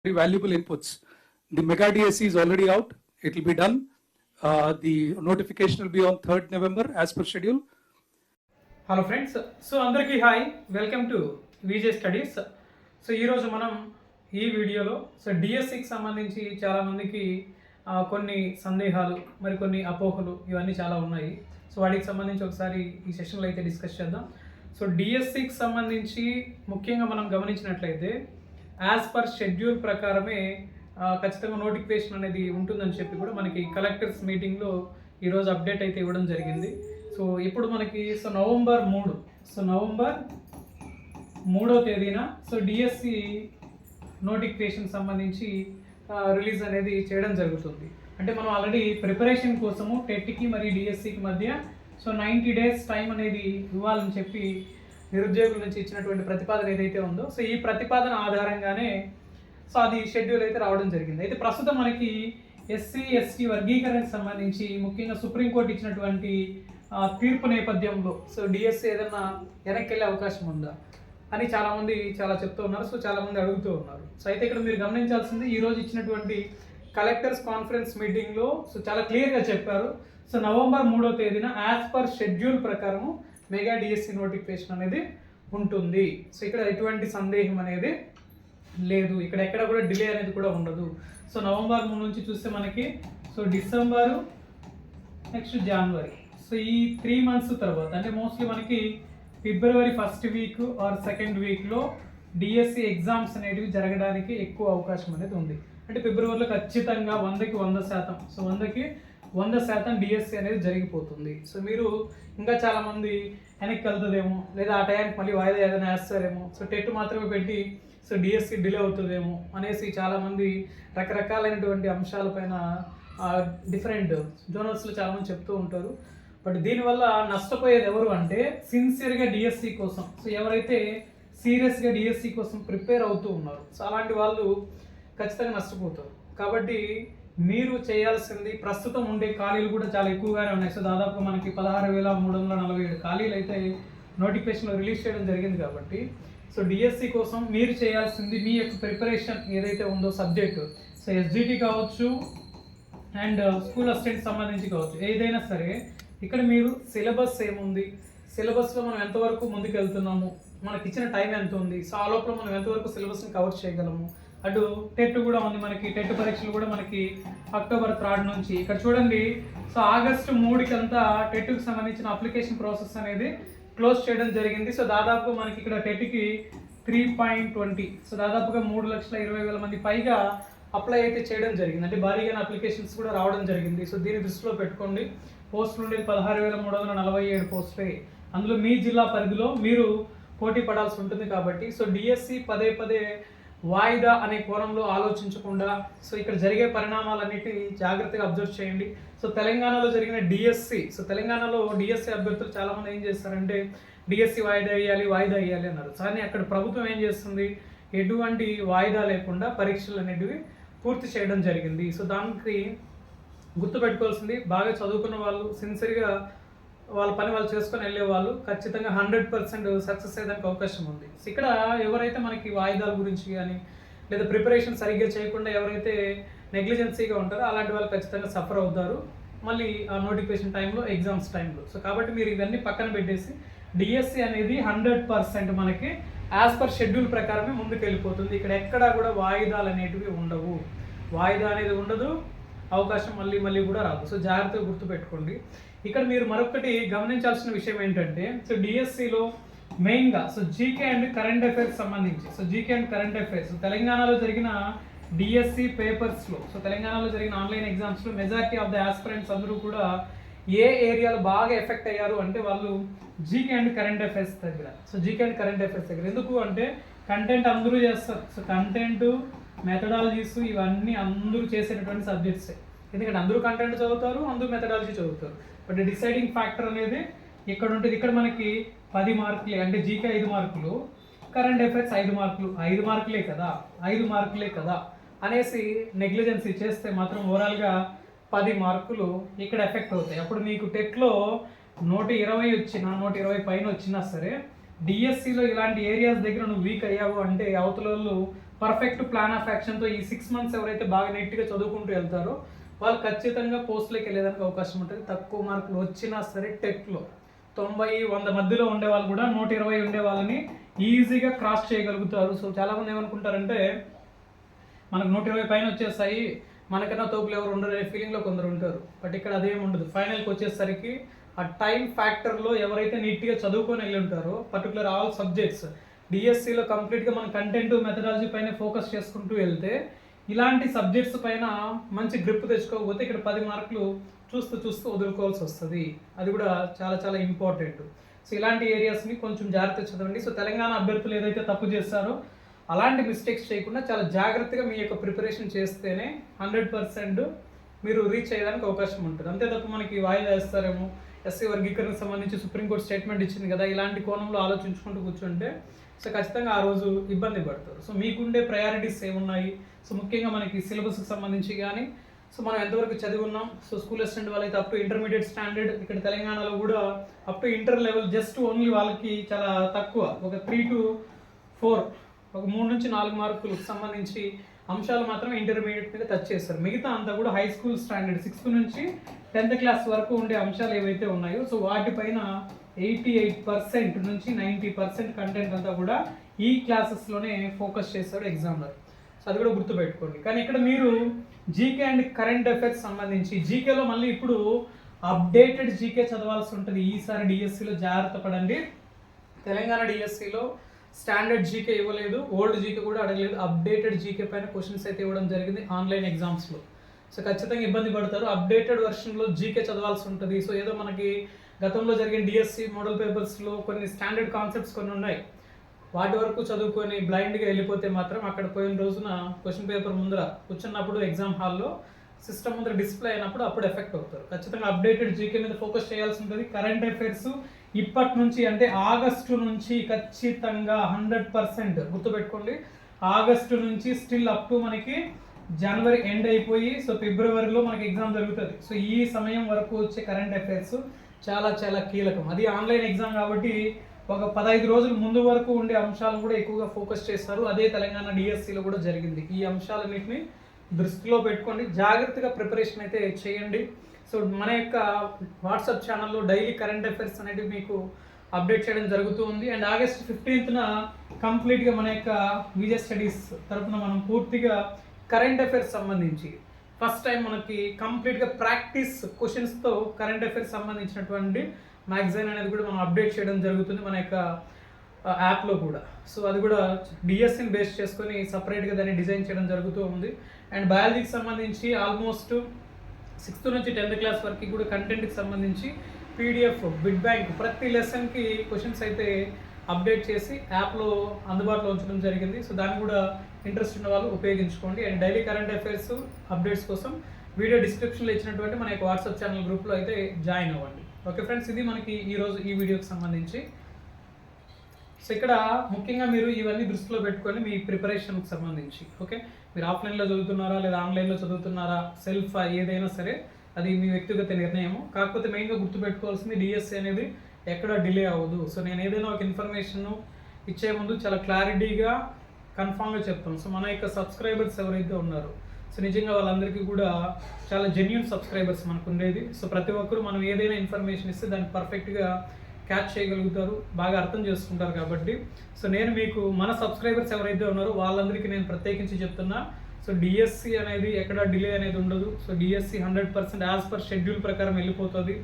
very valuable inputs. The Mega DSC is already out. It will be done. The notification will be on 3rd November as per schedule. Hello friends, so అందరికీ hi, welcome to VJ studies. So ఈరోజు మనం ఈ వీడియోలో డిఎస్సికి సంబంధించి చాలామందికి కొన్ని సందేహాలు, మరికొన్ని అపోహలు ఇవన్నీ చాలా ఉన్నాయి. సో వాటికి సంబంధించి ఒకసారి ఈ సెషన్లో అయితే డిస్కస్ చేద్దాం. సో డిఎస్సికి సంబంధించి ముఖ్యంగా మనం గమనించినట్లయితే యాజ్ పర్ షెడ్యూల్ ప్రకారమే ఖచ్చితంగా నోటిఫికేషన్ అనేది ఉంటుందని చెప్పి కూడా మనకి కలెక్టర్స్ మీటింగ్లో ఈరోజు అప్డేట్ అయితే ఇవ్వడం జరిగింది. సో ఇప్పుడు మనకి నవంబర్ 3వ తేదీన డిఎస్సి నోటిఫికేషన్ సంబంధించి రిలీజ్ అనేది చేయడం జరుగుతుంది. అంటే మనం ఆల్రెడీ ప్రిపరేషన్ కోసము టెట్కి మరియు డిఎస్సికి మధ్య 90 డేస్ టైం అనేది ఇవ్వాలని చెప్పి నిరుద్యోగుల నుంచి ఇచ్చినటువంటి ప్రతిపాదన ఏదైతే ఉందో ఈ ప్రతిపాదన ఆధారంగానే అది షెడ్యూల్ అయితే రావడం జరిగింది. అయితే ప్రస్తుతం మనకి ఎస్సీ ఎస్టీ వర్గీకరణకు సంబంధించి ముఖ్యంగా సుప్రీంకోర్టు ఇచ్చినటువంటి తీర్పు నేపథ్యంలో డిఎస్సి ఏదన్నా వెనక్కి వెళ్ళే అవకాశం ఉందా అని చాలామంది చెప్తూ ఉన్నారు. చాలామంది అడుగుతూ ఉన్నారు. అయితే ఇక్కడ మీరు గమనించాల్సింది ఈరోజు ఇచ్చినటువంటి కలెక్టర్స్ కాన్ఫరెన్స్ మీటింగ్లో చాలా క్లియర్గా చెప్పారు. నవంబర్ 3వ తేదీన యాజ్ పర్ షెడ్యూల్ ప్రకారం మెగా డిఎస్సి నోటిఫికేషన్ అనేది ఉంటుంది. ఇక్కడ ఎటువంటి సందేహం అనేది లేదు, ఇక్కడ ఎక్కడ కూడా డిలే అనేది కూడా ఉండదు. నవంబర్ 3 నుంచి చూస్తే మనకి డిసెంబరు, నెక్స్ట్ జనవరి, ఈ 3 months తర్వాత అంటే మోస్ట్లీ మనకి ఫిబ్రవరి 1st వీక్ ఆర్ 2nd వీక్లో డిఎస్సి ఎగ్జామ్స్ అనేటివి జరగడానికి ఎక్కువ అవకాశం అనేది ఉంది. అంటే ఫిబ్రవరిలో ఖచ్చితంగా 100కి 100%, 100కి 100% డిఎస్సి అనేది జరిగిపోతుంది. మీరు ఇంకా చాలామంది వెనక్కి వెళ్తుందేమో, లేదా ఆ టైంకి మళ్ళీ వాయిదా ఏదైనా వేస్తారేమో, టెట్ మాత్రమే పెట్టి డిఎస్సి డిలే అవుతుందేమో అనేసి చాలామంది రకరకాలైనటువంటి అంశాలపైన డిఫరెంట్ జోనల్స్లో చాలామంది చెప్తూ ఉంటారు. బట్ దీనివల్ల నష్టపోయేది ఎవరు అంటే సిన్సియర్గా డిఎస్సి కోసం, ఎవరైతే సీరియస్గా డిఎస్సి కోసం ప్రిపేర్ అవుతూ ఉన్నారు అలాంటి వాళ్ళు ఖచ్చితంగా నష్టపోతారు. కాబట్టి మీరు చేయాల్సింది, ప్రస్తుతం ఉండే ఖాళీలు కూడా చాలా ఎక్కువగానే ఉన్నాయి. దాదాపుగా మనకి 16,347 ఖాళీలు అయితే నోటిఫికేషన్లో రిలీజ్ చేయడం జరిగింది. కాబట్టి డిఎస్సి కోసం మీరు చేయాల్సింది మీ యొక్క ప్రిపరేషన్ ఏదైతే ఉందో సబ్జెక్టు, ఎస్జిటి కావచ్చు అండ్ స్కూల్ అసిస్టెంట్ సంబంధించి కావచ్చు, ఏదైనా సరే ఇక్కడ మీరు సిలబస్ ఏముంది, సిలబస్లో మనం ఎంతవరకు ముందుకు వెళ్తున్నాము, మనకి ఇచ్చిన టైం ఎంత ఉంది, ఆ లోపల మనం ఎంతవరకు సిలబస్ని కవర్ చేయగలము. అటు టెట్ కూడా ఉంది, మనకి టెట్ పరీక్షలు కూడా మనకి అక్టోబర్ 3rd నుంచి. ఇక్కడ చూడండి, ఆగస్టు 3కి అంతా టెట్కి సంబంధించిన అప్లికేషన్ ప్రాసెస్ అనేది క్లోజ్ చేయడం జరిగింది. దాదాపు మనకి ఇక్కడ టెట్కి 3.20, దాదాపుగా 3,20,000 మంది పైగా అప్లై అయితే చేయడం జరిగింది. అంటే భారీగా అప్లికేషన్స్ కూడా రావడం జరిగింది. దీన్ని దృష్టిలో పెట్టుకోండి. పోస్టులు ఉండేది 16,347 పోస్టులే. అందులో మీ జిల్లా పరిధిలో మీరు పోటీ పడాల్సి ఉంటుంది. కాబట్టి డిఎస్సి పదే వాయిదా అనే కోణంలో ఆలోచించకుండా ఇక్కడ జరిగే పరిణామాలన్నిటిని జాగ్రత్తగా అబ్జర్వ్ చేయండి. తెలంగాణలో జరిగిన డిఎస్సి, తెలంగాణలో డిఎస్సి అభ్యర్థులు చాలామంది ఏం చేస్తారంటే డిఎస్సి వాయిదా వేయాలి అన్నారు. కానీ అక్కడ ప్రభుత్వం ఏం చేస్తుంది, ఎటువంటి వాయిదా లేకుండా పరీక్షలు అనేటివి పూర్తి చేయడం జరిగింది. దానికి గుర్తుపెట్టుకోవాల్సింది, బాగా చదువుకున్న వాళ్ళు, సిన్సియర్గా వాళ్ళ పని వాళ్ళు చేసుకొని వెళ్ళే వాళ్ళు ఖచ్చితంగా 100% సక్సెస్ అయ్యేదానికి అవకాశం ఉంది. ఇక్కడ ఎవరైతే మనకి వాయిదాల గురించి కానీ లేదా ప్రిపరేషన్ సరిగ్గా చేయకుండా ఎవరైతే నెగ్లిజెన్సీగా ఉంటారో అలాంటి వాళ్ళు ఖచ్చితంగా సఫర్ అవుతారు మళ్ళీ ఆ నోటిఫికేషన్ టైంలో, ఎగ్జామ్స్ టైంలో. కాబట్టి మీరు ఇవన్నీ పక్కన పెట్టేసి డిఎస్సి అనేది 100% మనకి యాజ్ పర్ షెడ్యూల్ ప్రకారమే ముందుకు వెళ్ళిపోతుంది. ఇక్కడ ఎక్కడా కూడా వాయిదాలు అనేటివి ఉండవు, వాయిదా అనేది ఉండదు, అవకాశం మళ్ళీ కూడా రాదు. జాగ్రత్తగా గుర్తుపెట్టుకోండి. ఇక్కడ మీరు మరొకటి గమనించాల్సిన విషయం ఏంటంటే డిఎస్సిలో మెయిన్గా జీకే అండ్ కరెంట్ అఫైర్స్ సంబంధించి, జీకే అండ్ కరెంట్ అఫైర్స్ తెలంగాణలో జరిగిన డిఎస్సి పేపర్స్లో, తెలంగాణలో జరిగిన ఆన్లైన్ ఎగ్జామ్స్లో మెజారిటీ ఆఫ్ ద ఆస్పిరెంట్స్ అందరూ కూడా ఏ ఏరియాలో బాగా ఎఫెక్ట్ అయ్యారు అంటే వాళ్ళు జీకే అండ్ కరెంట్ అఫైర్స్ దగ్గర. జీకే అండ్ కరెంట్ అఫైర్స్ దగ్గర ఎందుకు అంటే కంటెంట్ అందరూ చేస్తారు. కంటెంట్, మెథడాలజీస్ ఇవన్నీ అందరూ చేసేటటువంటి సబ్జెక్ట్సే. ఎందుకంటే అందరూ కంటెంట్ చదువుతారు, అందరూ మెథడాలజీ చదువుతారు. బట్ డిసైడింగ్ ఫ్యాక్టర్ అనేది ఇక్కడ ఉంటుంది. ఇక్కడ మనకి 10 మార్కులే, అంటే జీకే 5 మార్కులు, కరెంట్ అఫైర్స్ 5 మార్కులు, 5 మార్కులే కదా అనేసి నెగ్లిజెన్సీ చేస్తే మాత్రం ఓవరాల్గా 10 మార్కులు ఇక్కడ ఎఫెక్ట్ అవుతాయి. అప్పుడు నీకు టెట్లో 120 వచ్చినా, 120 పైన వచ్చినా సరే డిఎస్సిలో ఇలాంటి ఏరియాస్ దగ్గర నువ్వు వీక్ అయ్యావు అంటే అవతల వాళ్ళు పర్ఫెక్ట్ ప్లాన్ ఆఫ్ యాక్షన్తో ఈ 6 months ఎవరైతే బాగా నీట్గా చదువుకుంటూ వెళ్తారో వాళ్ళు ఖచ్చితంగా పోస్ట్లోకి వెళ్ళేదానికి అవకాశం ఉంటుంది. తక్కువ మార్కులు వచ్చినా సరే టెట్లో 90-100 మధ్యలో ఉండే వాళ్ళు కూడా 120 ఉండే వాళ్ళని ఈజీగా క్రాస్ చేయగలుగుతారు. సో చాలామంది ఏమనుకుంటారంటే మనకు 120 పైన వచ్చేస్తాయి, మనకన్నా తోపులు ఎవరు ఉండరు అనే ఫీలింగ్లో కొందరు ఉంటారు. బట్ ఇక్కడ అదేమి ఉండదు. ఫైనల్కి వచ్చేసరికి ఆ టైం ఫ్యాక్టర్లో ఎవరైతే నీట్గా చదువుకొని వెళ్ళి ఉంటారో పర్టికులర్ ఆల్ సబ్జెక్ట్స్ డిఎస్సిలో కంప్లీట్గా మన కంటెంట్ మెథడాలజీ పైన ఫోకస్ చేసుకుంటూ వెళ్తే ఇలాంటి సబ్జెక్ట్స్ పైన మంచి గ్రిప్ తెచ్చుకోకపోతే ఇక్కడ 10 మార్కులు చూస్తూ వదులుకోవాల్సి వస్తుంది. అది కూడా చాలా చాలా ఇంపార్టెంట్. సో ఇలాంటి ఏరియాస్ని కొంచెం జాగ్రత్త చదవండి. సో తెలంగాణ అభ్యర్థులు ఏదైతే తప్పు చేస్తారో అలాంటి మిస్టేక్స్ చేయకుండా చాలా జాగ్రత్తగా మీ యొక్క ప్రిపరేషన్ చేస్తేనే 100% మీరు రీచ్ అయ్యేదానికి అవకాశం ఉంటుంది. అంతే తప్ప మనకి వాయిదా వేస్తారేమో, ఎస్సీ వర్గీకరణకు సంబంధించి సుప్రీంకోర్టు స్టేట్మెంట్ ఇచ్చింది కదా, ఇలాంటి కోణంలో ఆలోచించుకుంటూ కూర్చుంటే సో ఖచ్చితంగా ఆ రోజు ఇబ్బంది పడతారు. సో మీకుండే ప్రయారిటీస్ ఏమున్నాయి, సో ముఖ్యంగా మనకి సిలబస్కి సంబంధించి కానీ సో మనం ఎంతవరకు చదివి ఉన్నాం, సో స్కూల్ అసిస్టెంట్ వాళ్ళైతే అప్ టు ఇంటర్మీడియట్ స్టాండర్డ్, ఇక్కడ తెలంగాణలో కూడా up to inter level just only వాళ్ళకి చాలా తక్కువ, ఒక 3 to 4 ఒక 3 నుంచి 4 మార్కులకు సంబంధించి అంశాలు మాత్రమే ఇంటర్మీడియట్ మీద టచ్ చేస్తారు. మిగతా అంతా కూడా హై స్కూల్ స్టాండర్డ్ 6th నుంచి 10th క్లాస్ వరకు ఉండే అంశాలు ఏవైతే ఉన్నాయో సో వాటిపైన 88% నుంచి 90% కంటెంట్ అంతా కూడా ఈ క్లాసెస్లోనే ఫోకస్ చేస్తాడు ఎగ్జామినర్. సో అది కూడా గుర్తుపెట్టుకోండి. కానీ ఇక్కడ మీరు జీకే అండ్ కరెంట్ అఫైర్స్ సంబంధించి జీకేలో మళ్ళీ ఇప్పుడు అప్డేటెడ్ జీకే చదవాల్సి ఉంటుంది. ఈసారి డిఎస్సిలో జాగ్రత్త పడండి. తెలంగాణ డిఎస్సిలో స్టాండర్డ్ జీకే ఇవ్వలేదు, ఓల్డ్ జీకే కూడా అడగలేదు. అప్డేటెడ్ జీకే పైన క్వశ్చన్స్ అయితే ఇవ్వడం జరిగింది ఆన్లైన్ ఎగ్జామ్స్లో. సో ఖచ్చితంగా ఇబ్బంది పడతారు. అప్డేటెడ్ వెర్షన్లో జీకే చదవాల్సి ఉంటుంది. సో ఏదో మనకి గతంలో జరిగిన డిఎస్సి మోడల్ పేపర్స్లో కొన్ని స్టాండర్డ్ కాన్సెప్ట్స్ కొన్ని ఉన్నాయి, వాటి వరకు చదువుకొని బ్లైండ్గా వెళ్ళిపోతే మాత్రం అక్కడ పోయిన రోజున క్వశ్చన్ పేపర్ ముందర కూర్చున్నప్పుడు ఎగ్జామ్ హాల్లో సిస్టమ్ ముందర డిస్ప్లే అయినప్పుడు అప్పుడు ఎఫెక్ట్ అవుతారు. ఖచ్చితంగా అప్డేటెడ్ జీకే మీద ఫోకస్ చేయాల్సి ఉంటుంది. కరెంట్ అఫైర్స్ ఇప్పటి నుంచి అంటే ఆగస్టు నుంచి ఖచ్చితంగా 100% గుర్తుపెట్టుకోండి. ఆగస్టు నుంచి స్టిల్ అప్ టు మనకి జనవరి ఎండ్ అయిపోయి సో ఫిబ్రవరిలో మనకి ఎగ్జామ్ జరుగుతుంది. సో ఈ సమయం వరకు వచ్చే కరెంట్ అఫైర్స్ చాలా చాలా కీలకం. అది ఆన్లైన్ ఎగ్జామ్ కాబట్టి ఒక 15 రోజుల ముందు వరకు ఉండే అంశాలు కూడా ఎక్కువగా ఫోకస్ చేస్తారు. అదే తెలంగాణ డిఎస్సిలో కూడా జరిగింది. ఈ అంశాలన్నింటినీ దృష్టిలో పెట్టుకోండి, జాగ్రత్తగా ప్రిపరేషన్ అయితే చేయండి. సో మన యొక్క వాట్సాప్ ఛానల్లో డైలీ కరెంట్ అఫైర్స్ అనేది మీకు అప్డేట్ చేయడం జరుగుతూ ఉంది. అండ్ ఆగస్ట్ 15న కంప్లీట్గా మన యొక్క విజయ్ స్టడీస్ తరఫున మనం పూర్తిగా కరెంట్ అఫైర్స్ సంబంధించి ఫస్ట్ టైం మనకి కంప్లీట్గా ప్రాక్టీస్ క్వశ్చన్స్తో కరెంట్ అఫైర్స్ సంబంధించినటువంటి మ్యాగజైన్ అనేది కూడా మనం అప్డేట్ చేయడం జరుగుతుంది మన యొక్క యాప్లో కూడా. సో అది కూడా డిఎస్సిని బేస్ చేసుకొని సపరేట్గా దాన్ని డిజైన్ చేయడం జరుగుతూ ఉంది. అండ్ బయాలజీకి సంబంధించి ఆల్మోస్ట్ 6th నుంచి 10th క్లాస్ వరకు కూడా కంటెంట్కి సంబంధించి పీడిఎఫ్ బిట్ బ్యాంక్ ప్రతి లెసన్కి క్వశ్చన్స్ అయితే అప్డేట్ చేసి యాప్లో అందుబాటులో ఉంచడం జరిగింది. సో దాన్ని కూడా ఇంట్రెస్ట్ ఉన్న వాళ్ళు ఉపయోగించుకోండి. And daily current affairs updates కోసం వీడియో డిస్క్రిప్షన్లో ఇచ్చినటువంటి మన యొక్క వాట్సాప్ ఛానల్ గ్రూప్లో అయితే జాయిన్ అవ్వండి. ఓకే ఫ్రెండ్స్, ఇది మనకి ఈరోజు ఈ వీడియోకి సంబంధించి. సో ఇక్కడ ముఖ్యంగా మీరు ఇవన్నీ దృష్టిలో పెట్టుకొని మీ ప్రిపరేషన్కి సంబంధించి ఓకే, మీరు ఆఫ్లైన్లో చదువుతున్నారా లేదా ఆన్లైన్లో చదువుతున్నారా, సెల్ఫ్ ఏదైనా సరే అది మీ వ్యక్తిగత నిర్ణయము. కాకపోతే మెయిన్గా గుర్తుపెట్టుకోవాల్సింది డిఎస్సి అనేది ఎక్కడ డిలే అవ్వదు. సో నేను ఏదైనా ఒక ఇన్ఫర్మేషన్ ఇచ్చే ముందు చాలా క్లారిటీగా కన్ఫామ్గా చెప్తాం. సో మన యొక్క సబ్స్క్రైబర్స్ ఎవరైతే ఉన్నారో సో నిజంగా వాళ్ళందరికీ కూడా చాలా జెన్యూన్ సబ్స్క్రైబర్స్ మనకు ఉండేది. సో ప్రతి ఒక్కరు మనం ఏదైనా ఇన్ఫర్మేషన్ ఇస్తే దాన్ని పర్ఫెక్ట్గా క్యాచ్ చేయగలుగుతారు, బాగా అర్థం చేసుకుంటారు. కాబట్టి సో నేను మీకు మన సబ్స్క్రైబర్స్ ఎవరైతే ఉన్నారో వాళ్ళందరికీ నేను ప్రత్యేకించి చెప్తున్నా. సో డిఎస్సి అనేది ఎక్కడ డిలే అనేది ఉండదు. So DSC 100% as per schedule ప్రకారం వెళ్ళిపోతుంది.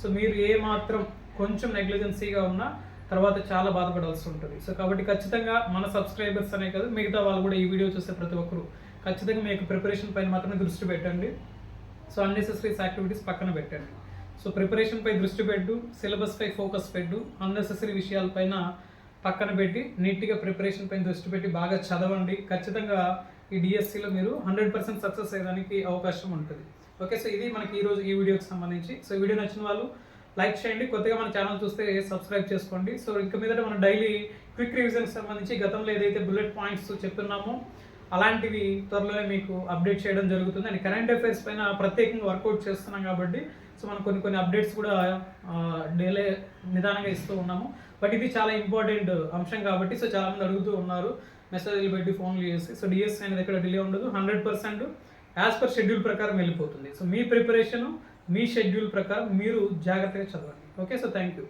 సో మీరు ఏ మాత్రం కొంచెం నెగ్లిజెన్సీగా ఉన్నా తర్వాత చాలా బాధపడాల్సి ఉంటుంది. సో కాబట్టి ఖచ్చితంగా మన సబ్స్క్రైబర్స్ అనే కాదు మిగతా వాళ్ళు కూడా ఈ వీడియో చూసే ప్రతి ఒక్కరు ఖచ్చితంగా మీ యొక్క ప్రిపరేషన్ పైన మాత్రమే దృష్టి పెట్టండి. సో అన్నెసెసరీస్ యాక్టివిటీస్ పక్కన పెట్టండి. సో ప్రిపరేషన్పై దృష్టి పెట్టు, సిలబస్పై ఫోకస్ పెట్టు, అన్నెసెసరీ విషయాలపైన పక్కన పెట్టి నీట్గా ప్రిపరేషన్ పైన దృష్టి పెట్టి బాగా చదవండి. ఖచ్చితంగా ఈ డిఎస్సిలో మీరు 100% సక్సెస్ అయ్యడానికి అవకాశం ఉంటుంది. ఓకే, సో ఇది మనకి ఈరోజు ఈ వీడియోకి సంబంధించి. సో వీడియో నచ్చిన వాళ్ళు లైక్ చేయండి, కొత్తగా మన ఛానల్ చూస్తే సబ్స్క్రైబ్ చేసుకోండి. సో ఇంకా మీదట మనం డైలీ క్విక్ రివిజన్కి సంబంధించి గతంలో ఏదైతే బుల్లెట్ పాయింట్స్ చెప్తున్నామో అలాంటివి త్వరలోనే మీకు అప్డేట్ చేయడం జరుగుతుంది. అండ్ కరెంట్ అఫైర్స్ పైన ప్రత్యేకంగా వర్కౌట్ చేస్తున్నాం కాబట్టి సో మనం కొన్ని అప్డేట్స్ కూడా నిదానంగా ఇస్తూ ఉన్నాము. బట్ ఇది చాలా ఇంపార్టెంట్ అంశం కాబట్టి సో చాలామంది అడుగుతూ ఉన్నారు మెసేజ్లు పెట్టి ఫోన్లు చేసి, సో డిఎస్సి అనేది ఎక్కడ డిలే ఉండదు, 100% యాజ్ పర్ షెడ్యూల్ ప్రకారం వెళ్ళిపోతుంది. సో మీ ప్రిపరేషను మీ షెడ్యూల్ ప్రకారం మీరు జాగ్రత్తగా చదవండి. Okay, so thank you.